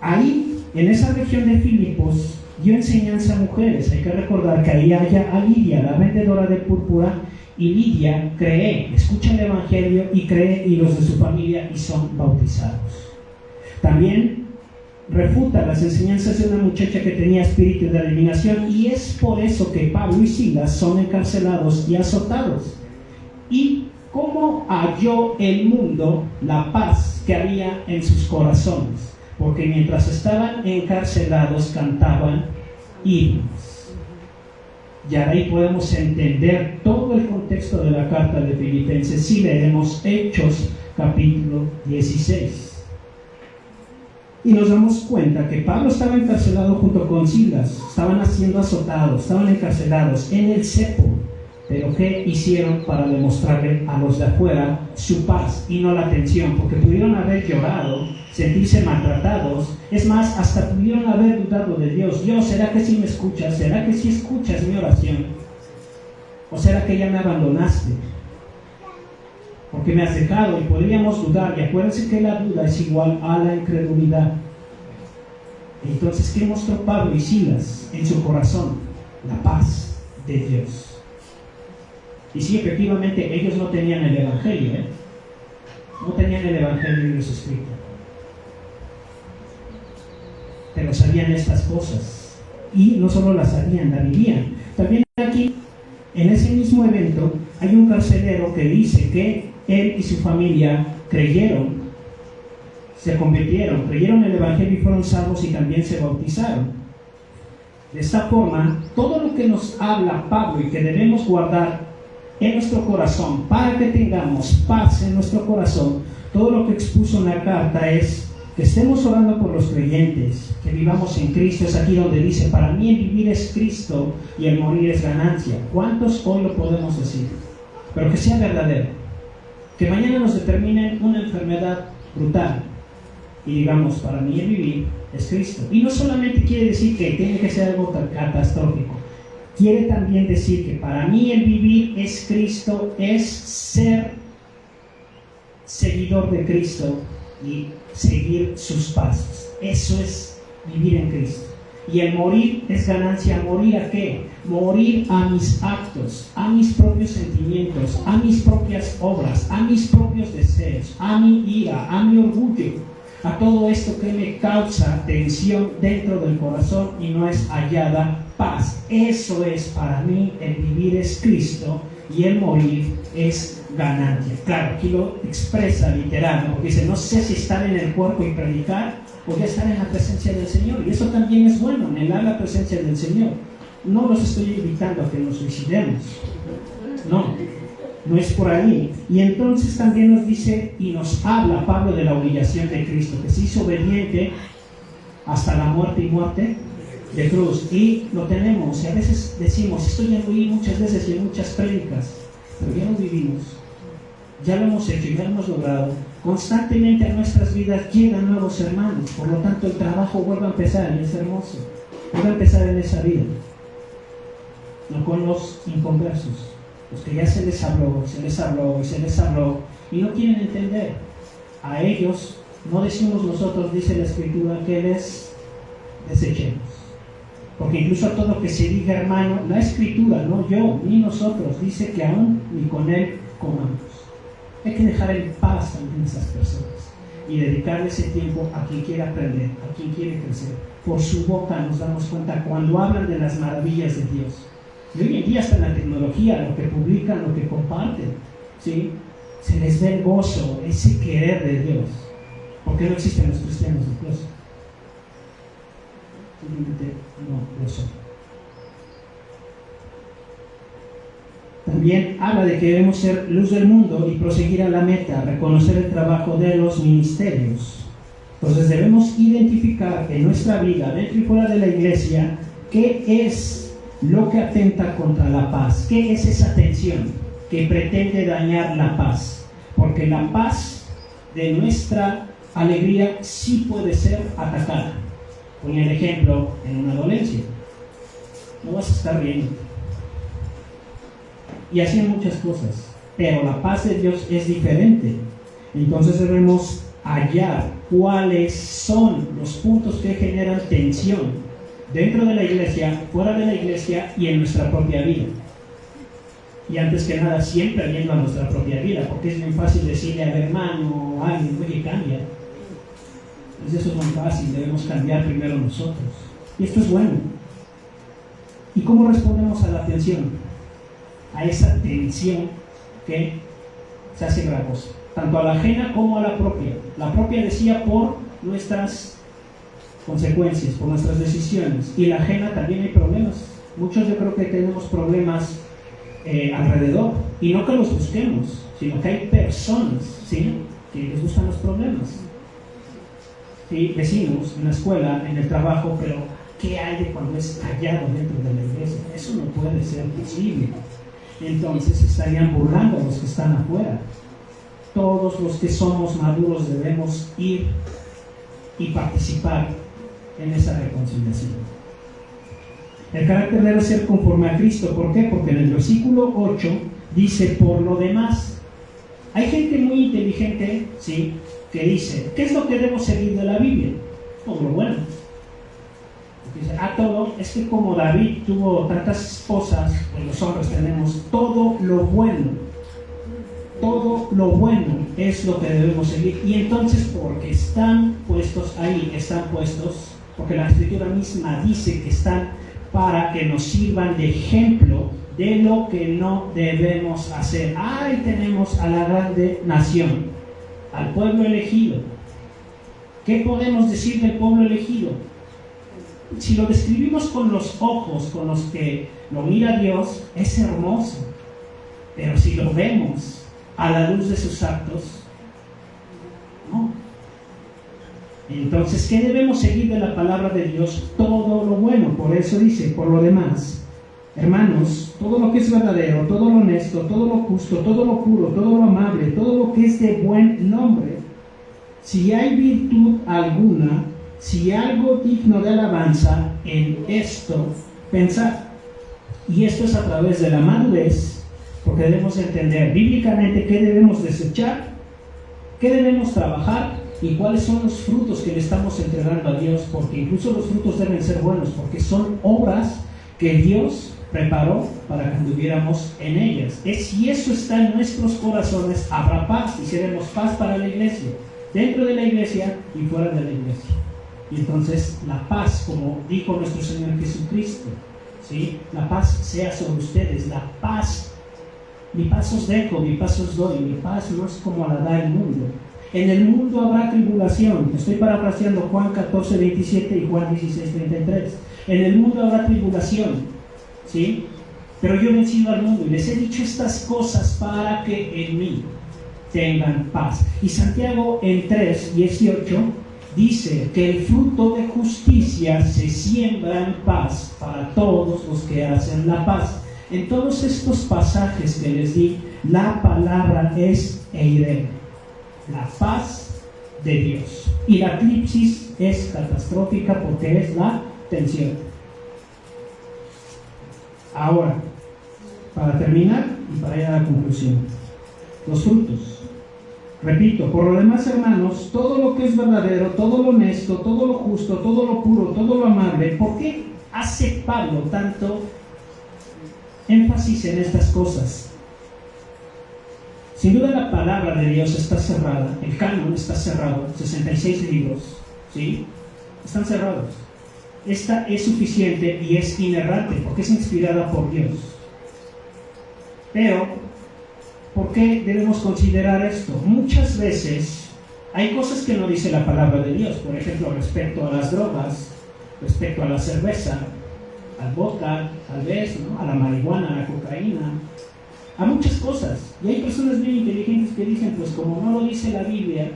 Ahí, en esa región de Filipos, dio enseñanza a mujeres. Hay que recordar que ahí haya a Lidia, la vendedora de púrpura, y Lidia cree, escucha el Evangelio y cree, y los de su familia, y son bautizados. También refuta las enseñanzas de una muchacha que tenía espíritu de adivinación, y es por eso que Pablo y Silas son encarcelados y azotados. ¿Y cómo halló el mundo la paz que había en sus corazones? Porque mientras estaban encarcelados cantaban himnos. Y ahí podemos entender todo el contexto de la carta de Filipenses si leemos Hechos capítulo 16. Y nos damos cuenta que Pablo estaba encarcelado junto con Silas, estaban siendo azotados, estaban encarcelados en el cepo. Pero ¿qué hicieron para demostrarle a los de afuera su paz y no la tensión? Porque pudieron haber llorado, sentirse maltratados, es más, hasta pudieron haber dudado de Dios. Dios, ¿será que sí me escuchas? ¿Será que sí escuchas mi oración? ¿O será que ya me abandonaste? Porque me has dejado, y podríamos dudar, y acuérdense que la duda es igual a la incredulidad. Entonces, ¿qué mostró Pablo y Silas en su corazón? La paz de Dios. Y sí, efectivamente, ellos no tenían el Evangelio, no tenían el Evangelio en su escrito, pero sabían estas cosas, y no solo las sabían, la vivían. También aquí, en ese mismo evento, hay un carcelero que dice que él y su familia creyeron, se convirtieron, creyeron en el Evangelio y fueron salvos, y también se bautizaron. De esta forma, todo lo que nos habla Pablo y que debemos guardar en nuestro corazón para que tengamos paz en nuestro corazón, todo lo que expuso en la carta es que estemos orando por los creyentes, que vivamos en Cristo. Es aquí donde dice: para mí el vivir es Cristo y el morir es ganancia. ¿Cuántos hoy lo podemos decir? Pero que sea verdadero, que mañana nos determinen una enfermedad brutal y digamos: para mí el vivir es Cristo. Y no solamente quiere decir que tiene que ser algo catastrófico, quiere también decir que para mí el vivir es Cristo, es ser seguidor de Cristo y seguir sus pasos. Eso es vivir en Cristo. Y el morir es ganancia. ¿Morir a qué? Morir a mis actos, a mis propios sentimientos, a mis propias obras, a mis propios deseos, a mi ira, a mi orgullo, a todo esto que me causa tensión dentro del corazón y no es hallada paz. Eso es para mí el vivir es Cristo y el morir es ganancia. Claro, aquí lo expresa literal, ¿no? Porque dice: no sé si estar en el cuerpo y predicar o ya estar en la presencia del Señor. Y eso también es bueno, anhelar la presencia del Señor. No los estoy invitando a que nos suicidemos, no es por ahí. Y entonces también nos dice y nos habla Pablo de la obligación de Cristo, que se hizo obediente hasta la muerte y muerte de cruz. Y lo tenemos, y a veces decimos: esto ya lo oí muchas veces y en muchas prédicas, pero ya lo vivimos, ya lo hemos hecho y ya lo hemos logrado. Constantemente a nuestras vidas llegan nuevos hermanos, por lo tanto el trabajo vuelve a empezar, y es hermoso, vuelve a empezar en esa vida, no con los inconversos, los que ya se les habló y no quieren entender. A ellos no decimos nosotros, dice la Escritura, que les desechemos, porque incluso a todo que se diga hermano, la Escritura, no yo ni nosotros, dice que aún ni con él comamos. Hay que dejar en paz también a esas personas y dedicarle ese tiempo a quien quiere aprender, a quien quiere crecer. Por su boca nos damos cuenta cuando hablan de las maravillas de Dios. Y hoy en día hasta en la tecnología, lo que publican, lo que comparten, ¿sí? Se les ve el gozo, ese querer de Dios. Porque no existen los cristianos de Dios. Simplemente no lo son. También habla de que debemos ser luz del mundo y proseguir a la meta, reconocer el trabajo de los ministerios. Entonces debemos identificar en nuestra vida, dentro y fuera de la iglesia, qué es lo que atenta contra la paz, qué es esa tensión que pretende dañar la paz. Porque la paz de nuestra alegría sí puede ser atacada. Ponía el ejemplo en una dolencia. No vas a estar riendo. Y así en muchas cosas. Pero la paz de Dios es diferente. Entonces debemos hallar cuáles son los puntos que generan tensión dentro de la iglesia, fuera de la iglesia y en nuestra propia vida. Y antes que nada, siempre viendo a nuestra propia vida, porque es muy fácil decirle al hermano o a alguien: oye, cambia. Pues eso es muy fácil, debemos cambiar primero nosotros. Y esto es bueno. ¿Y cómo respondemos a la tensión? A esa tensión que se hace gravosa, tanto a la ajena como a la propia. La propia decía por nuestras consecuencias, por nuestras decisiones, y la ajena también hay problemas. Muchos yo creo que tenemos problemas alrededor, y no que los busquemos, sino que hay personas, ¿sí?, que les gustan los problemas. ¿Sí? Vecinos, en la escuela, en el trabajo, pero ¿qué hay de cuando es callado dentro de la iglesia? Eso no puede ser posible. Entonces estarían burlando a los que están afuera. Todos los que somos maduros debemos ir y participar en esa reconciliación. El carácter debe ser conforme a Cristo. ¿Por qué? Porque en el versículo 8 dice, por lo demás. Hay gente muy inteligente, ¿sí?, que dice, ¿qué es lo que debo seguir de la Biblia? Todo lo bueno. Dice, todo, es que como David tuvo tantas esposas, pues los hombres tenemos todo lo bueno. Todo lo bueno es lo que debemos seguir. Y entonces, porque están puestos ahí, están puestos, porque la Escritura misma dice que están para que nos sirvan de ejemplo de lo que no debemos hacer. Ahí tenemos a la grande nación, al pueblo elegido. ¿Qué podemos decir del pueblo elegido? Si lo describimos con los ojos con los que lo mira Dios, es hermoso. Pero si lo vemos a la luz de sus actos, no. Entonces, ¿qué debemos seguir de la palabra de Dios? Todo lo bueno. Por eso dice, por lo demás, hermanos, todo lo que es verdadero, todo lo honesto, todo lo justo, todo lo puro, todo lo amable, todo lo que es de buen nombre, si hay virtud alguna, si algo digno de alabanza, en esto pensad. Y esto es a través de la madurez, porque debemos entender bíblicamente qué debemos desechar, qué debemos trabajar y cuáles son los frutos que le estamos entregando a Dios, porque incluso los frutos deben ser buenos, porque son obras que Dios preparó para que anduviéramos en ellas. Si eso está en nuestros corazones, habrá paz y seremos paz para la iglesia, dentro de la iglesia y fuera de la iglesia. Y entonces la paz, como dijo nuestro Señor Jesucristo, ¿sí?, la paz sea sobre ustedes, la paz. Mi paz os dejo, mi paz os doy, mi paz no es como la da el mundo. En el mundo habrá tribulación. Estoy parafraseando Juan 14:27 y Juan 16:33. En el mundo habrá tribulación, ¿sí? Pero yo he vencido al mundo y les he dicho estas cosas para que en mí tengan paz. Y Santiago en 3:18 dice que el fruto de justicia se siembra en paz para todos los que hacen la paz. En todos estos pasajes que les di, la palabra es eirene, la paz de Dios. Y la eclipsis es catastrófica porque es la tensión. Ahora, para terminar y para ir a la conclusión, los frutos. Repito, por lo demás, hermanos, todo lo que es verdadero, todo lo honesto, todo lo justo, todo lo puro, todo lo amable. ¿Por qué hace Pablo tanto énfasis en estas cosas? Sin duda la palabra de Dios está cerrada, el canon está cerrado, 66 libros, ¿sí?, están cerrados. Esta es suficiente y es inerrante porque es inspirada por Dios. Pero, ¿por qué debemos considerar esto? Muchas veces hay cosas que no dice la palabra de Dios, por ejemplo, respecto a las drogas, respecto a la cerveza, al vodka, tal vez, ¿no?, a la marihuana, a la cocaína, a muchas cosas. Y hay personas bien inteligentes que dicen, pues como no lo dice la Biblia,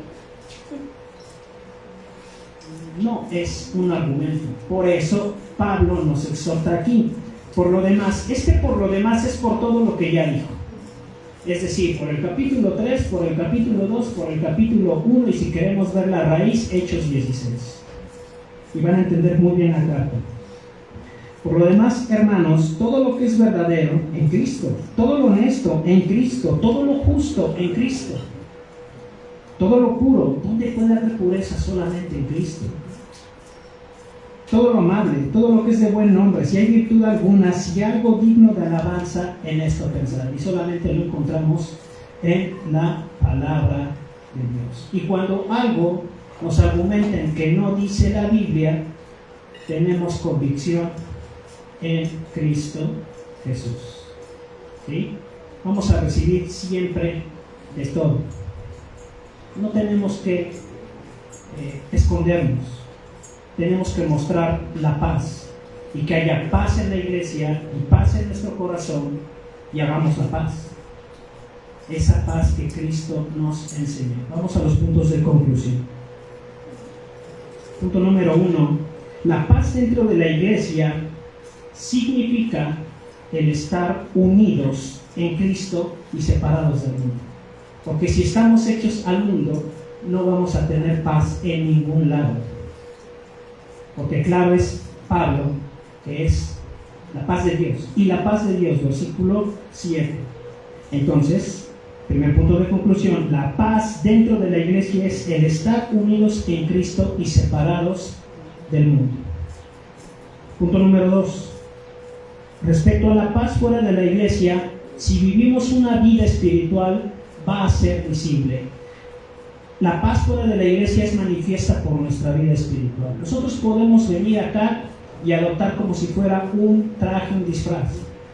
no es un argumento. Por eso Pablo nos exhorta aquí. Por lo demás, por lo demás es por todo lo que ya dijo. Es decir, por el capítulo 3, por el capítulo 2, por el capítulo 1 y si queremos ver la raíz, Hechos 16. Y van a entender muy bien la carta. Por lo demás, hermanos, todo lo que es verdadero en Cristo, todo lo honesto en Cristo, todo lo justo en Cristo, todo lo puro. ¿Dónde puede haber pureza? Solamente en Cristo. Todo lo amable, todo lo que es de buen nombre, si hay virtud alguna, si hay algo digno de alabanza, en esto pensar. Y solamente lo encontramos en la palabra de Dios. Y cuando algo nos argumenten que no dice la Biblia, tenemos convicción en Cristo Jesús. ¿Sí? Vamos a recibir siempre de todo. No tenemos que escondernos. Tenemos que mostrar la paz. Y que haya paz en la iglesia y paz en nuestro corazón y hagamos la paz. Esa paz que Cristo nos enseñó. Vamos a los puntos de conclusión. Punto número 1. La paz dentro de la iglesia significa el estar unidos en Cristo y separados del mundo. Porque si estamos hechos al mundo, no vamos a tener paz en ningún lado. Porque claro es Pablo, que es la paz de Dios. Y la paz de Dios, versículo 7. Entonces, primer punto de conclusión, la paz dentro de la iglesia es el estar unidos en Cristo y separados del mundo. Punto número 2. Respecto a la paz fuera de la iglesia, si vivimos una vida espiritual, va a ser visible. La paz fuera de la iglesia es manifiesta por nuestra vida espiritual. Nosotros podemos venir acá y adoptar como si fuera un traje, un disfraz,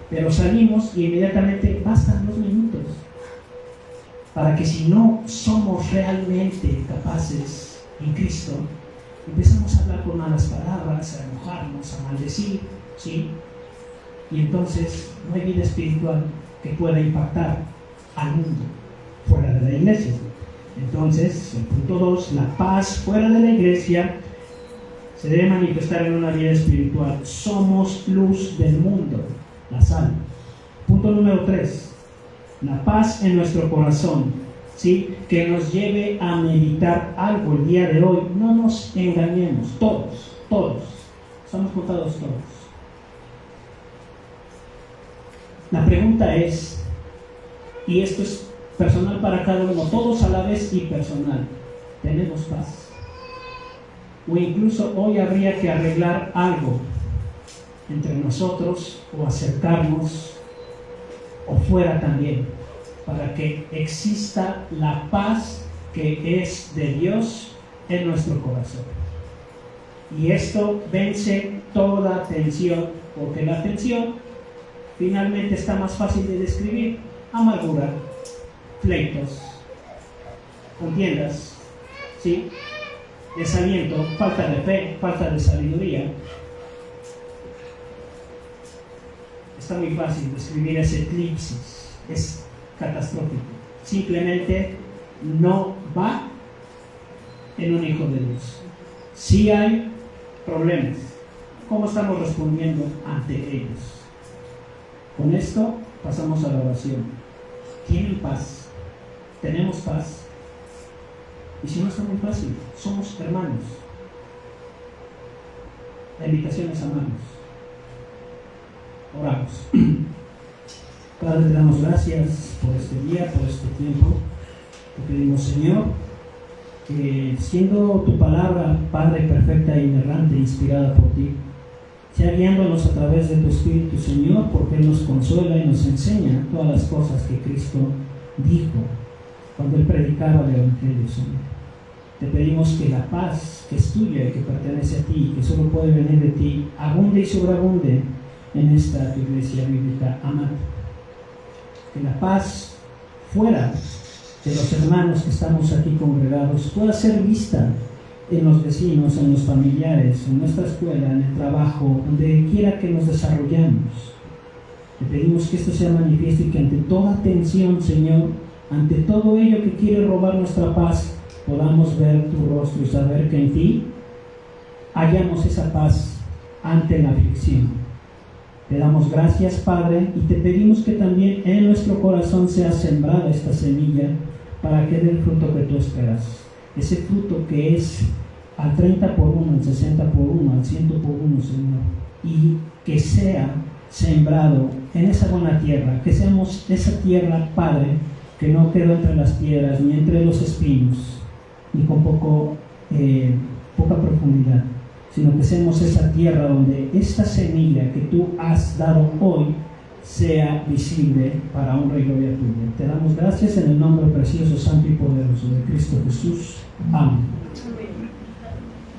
pero salimos y inmediatamente bastan 2 minutos para que, si no somos realmente capaces en Cristo, empezamos a hablar con malas palabras, a enojarnos, a maldecir, ¿sí? Y entonces no hay vida espiritual que pueda impactar al mundo fuera de la iglesia. Entonces, el punto 2, la paz fuera de la iglesia se debe manifestar en una vida espiritual. Somos luz del mundo, la sal. Punto número 3, la paz en nuestro corazón, ¿sí? Que nos lleve a meditar algo el día de hoy. No nos engañemos, todos, estamos contados todos. La pregunta es, y esto es personal para cada uno, todos a la vez y personal, ¿tenemos paz? O incluso hoy habría que arreglar algo entre nosotros, o acercarnos, o fuera también, para que exista la paz que es de Dios en nuestro corazón. Y esto vence toda tensión, porque la tensión finalmente está más fácil de describir: amargura, pleitos, contiendas, ¿sí? Desaliento, falta de fe, falta de sabiduría. Está muy fácil describir ese eclipsis, es catastrófico. Simplemente no va en un hijo de Dios. Sí hay problemas. ¿Cómo estamos respondiendo ante ellos? Con esto pasamos a la oración. ¿Tienen paz? ¿Tenemos paz? Y si no, está muy fácil. Somos hermanos. La invitación es amarnos. Oramos. Padre, te damos gracias por este día, por este tiempo. Te pedimos, Señor, que siendo tu palabra, Padre, perfecta e inerrante, inspirada por ti, sea guiándonos a través de tu Espíritu, Señor, porque Él nos consuela y nos enseña todas las cosas que Cristo dijo cuando Él predicaba el Evangelio, Señor. Te pedimos que la paz que es tuya y que pertenece a ti, que solo puede venir de ti, abunde y sobreabunde en esta iglesia bíblica amada. Que la paz fuera de los hermanos que estamos aquí congregados pueda ser vista en los vecinos, en los familiares, en nuestra escuela, en el trabajo, donde quiera que nos desarrollamos. Te pedimos que esto sea manifiesto y que ante toda tensión, Señor, ante todo ello que quiere robar nuestra paz, podamos ver tu rostro y saber que en ti hallamos esa paz ante la aflicción. Te damos gracias, Padre, y te pedimos que también en nuestro corazón sea sembrada esta semilla para que dé el fruto que tú esperas. Ese fruto que es al 30 por 1, al 60 por 1, al 100 por 1, Señor. Y que sea sembrado en esa buena tierra, que seamos esa tierra, Padre, que no quedó entre las piedras ni entre los espinos, ni con poca profundidad, sino que seamos esa tierra donde esta semilla que tú has dado hoy sea visible para honra y gloria tuya. Te damos gracias en el nombre precioso, santo y poderoso de Cristo Jesús. Amén.